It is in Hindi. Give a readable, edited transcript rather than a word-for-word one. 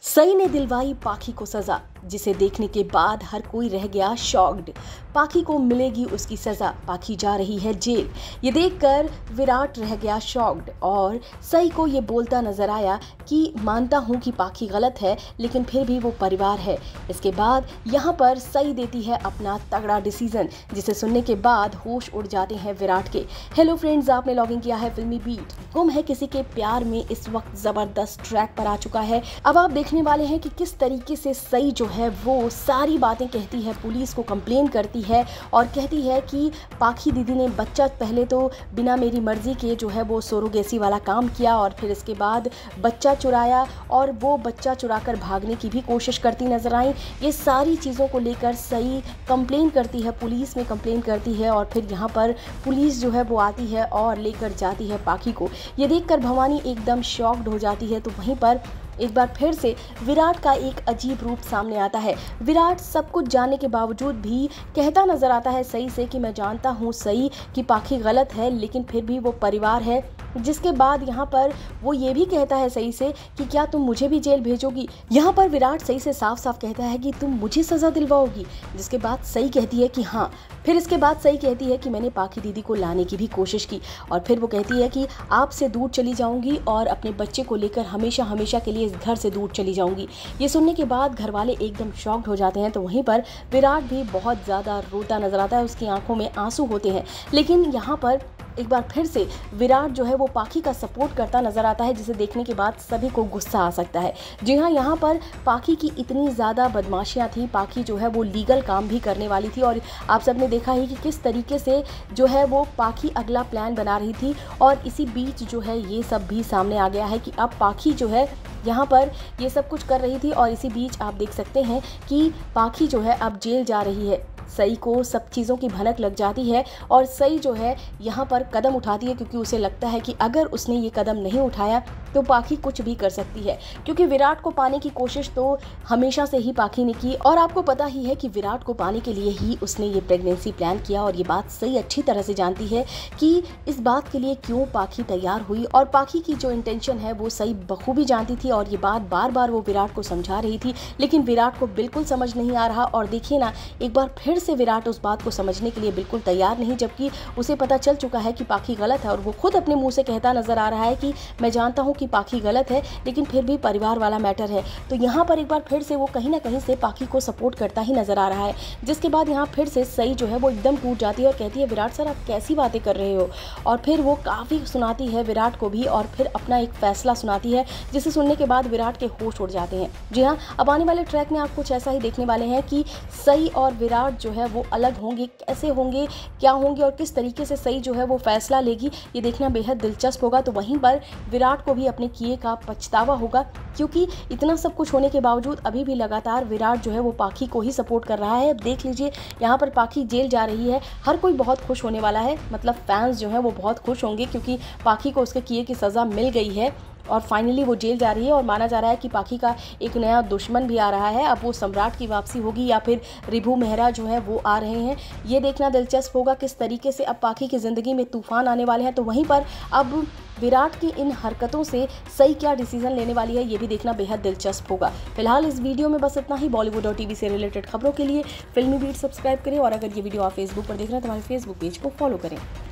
सई ने दिलवाई पाखी को सजा, जिसे देखने के बाद हर कोई रह गया शॉक्ड। पाखी को मिलेगी उसकी सजा, पाखी जा रही है जेल। ये देखकर विराट रह गया शॉक्ड और सई को ये बोलता नजर आया कि मानता हूँ कि पाखी गलत है, लेकिन फिर भी वो परिवार है। इसके बाद यहाँ पर सई देती है अपना तगड़ा डिसीजन, जिसे सुनने के बाद होश उड़ जाते हैं विराट के। हेलो फ्रेंड्स, आपने लॉगिन किया है फिल्मी बीट। गुम है किसी के प्यार में इस वक्त जबरदस्त ट्रैक पर आ चुका है। अब आप देखने वाले हैं कि किस तरीके से सई जो है वो सारी बातें कहती है, पुलिस को कंप्लेन करती है और कहती है कि पाखी दीदी ने बच्चा पहले तो बिना मेरी मर्जी के जो है वो सोरोगेसी वाला काम किया और फिर इसके बाद बच्चा चुराया और वो बच्चा चुराकर भागने की भी कोशिश करती नजर आई। ये सारी चीज़ों को लेकर सई कंप्लेन करती है, पुलिस में कंप्लेन करती है और फिर यहाँ पर पुलिस जो है वो आती है और लेकर जाती है पाखी को। ये देखकर भवानी एकदम शॉक्ड हो जाती है। तो वहीं पर एक बार फिर से विराट का एक अजीब रूप सामने आता है। विराट सब कुछ जानने के बावजूद भी कहता नजर आता है सई से कि मैं जानता हूँ सई कि पाखी गलत है, लेकिन फिर भी वो परिवार है। जिसके बाद यहाँ पर वो ये भी कहता है सई से कि क्या तुम मुझे भी जेल भेजोगी। यहाँ पर विराट सई से साफ साफ कहता है कि तुम मुझे सज़ा दिलवाओगी। जिसके बाद सई कहती है कि हाँ। फिर इसके बाद सई कहती है कि मैंने पाखी दीदी को लाने की भी कोशिश की और फिर वो कहती है कि आपसे दूर चली जाऊंगी और अपने बच्चे को लेकर हमेशा हमेशा के लिए इस घर से दूर चली जाऊंगी। ये सुनने के बाद घर वाले एकदम शॉक्ड हो जाते हैं। तो वहीं पर विराट भी बहुत ज़्यादा रोता नजर आता है, उसकी आंखों में आंसू होते हैं। लेकिन यहाँ पर एक बार फिर से विराट जो है वो पाखी का सपोर्ट करता नजर आता है, जिसे देखने के बाद सभी को गुस्सा आ सकता है। जी हाँ, यहाँ पर पाखी की इतनी ज़्यादा बदमाशियाँ थी। पाखी जो है वो लीगल काम भी करने वाली थी और आप सबने देखा ही कि किस तरीके से जो है वो पाखी अगला प्लान बना रही थी। और इसी बीच जो है ये सब भी सामने आ गया है कि अब पाखी जो है यहाँ पर ये सब कुछ कर रही थी और इसी बीच आप देख सकते हैं कि पाखी जो है अब जेल जा रही है। सई को सब चीज़ों की भनक लग जाती है और सई जो है यहाँ पर कदम उठाती है, क्योंकि उसे लगता है कि अगर उसने ये कदम नहीं उठाया तो पाखी कुछ भी कर सकती है। क्योंकि विराट को पाने की कोशिश तो हमेशा से ही पाखी ने की और आपको पता ही है कि विराट को पाने के लिए ही उसने ये प्रेगनेंसी प्लान किया। और ये बात सई अच्छी तरह से जानती है कि इस बात के लिए क्यों पाखी तैयार हुई और पाखी की जो इंटेंशन है वो सई बखूबी जानती थी और ये बात बार बार वो विराट को समझा रही थी। लेकिन विराट को बिल्कुल समझ नहीं आ रहा और देखिए ना, एक बार फिर से विराट उस बात को समझने के लिए बिल्कुल तैयार नहीं, जबकि उसे पता चल चुका है कि पाखी गलत है और वो खुद अपने मुंह से कहता नजर आ रहा है कि मैं जानता हूं कि पाखी गलत है, लेकिन फिर भी परिवार वाला मैटर है। तो यहाँ पर एक बार फिर से वो कहीं ना कहीं से पाखी को सपोर्ट करता ही नजर आ रहा है। जिसके बाद यहाँ फिर से सई जो है वो एकदम टूट जाती है और कहती है विराट सर, आप कैसी बातें कर रहे हो। और फिर वो काफ़ी सुनाती है विराट को भी और फिर अपना एक फैसला सुनाती है, जिसे सुनने के बाद विराट के होश उड़ जाते हैं। जी हाँ, अब आने वाले ट्रैक में आप कुछ ऐसा ही देखने वाले हैं कि सई और विराट जो है वो अलग होंगे, कैसे होंगे, क्या होंगे और किस तरीके से सई जो है वो फैसला लेगी, ये देखना बेहद दिलचस्प होगा। तो वहीं पर विराट को भी अपने किए का पछतावा होगा, क्योंकि इतना सब कुछ होने के बावजूद अभी भी लगातार विराट जो है वो पाखी को ही सपोर्ट कर रहा है। अब देख लीजिए, यहाँ पर पाखी जेल जा रही है, हर कोई बहुत खुश होने वाला है। मतलब फैंस जो है वो बहुत खुश होंगे क्योंकि पाखी को उसके किए की सज़ा मिल गई है और फाइनली वो जेल जा रही है। और माना जा रहा है कि पाखी का एक नया दुश्मन भी आ रहा है। अब वो सम्राट की वापसी होगी या फिर रिभू मेहरा जो है वो आ रहे हैं, ये देखना दिलचस्प होगा किस तरीके से अब पाखी की ज़िंदगी में तूफान आने वाले हैं। तो वहीं पर अब विराट की इन हरकतों से सई क्या डिसीजन लेने वाली है, ये भी देखना बेहद दिलचस्प होगा। फिलहाल इस वीडियो में बस इतना ही। बॉलीवुड और टीवी से रिलेटेड खबरों के लिए फिल्मी बीट सब्सक्राइब करें और अगर ये वीडियो आप फेसबुक पर देख रहे हैं तो हमारे फेसबुक पेज को फॉलो करें।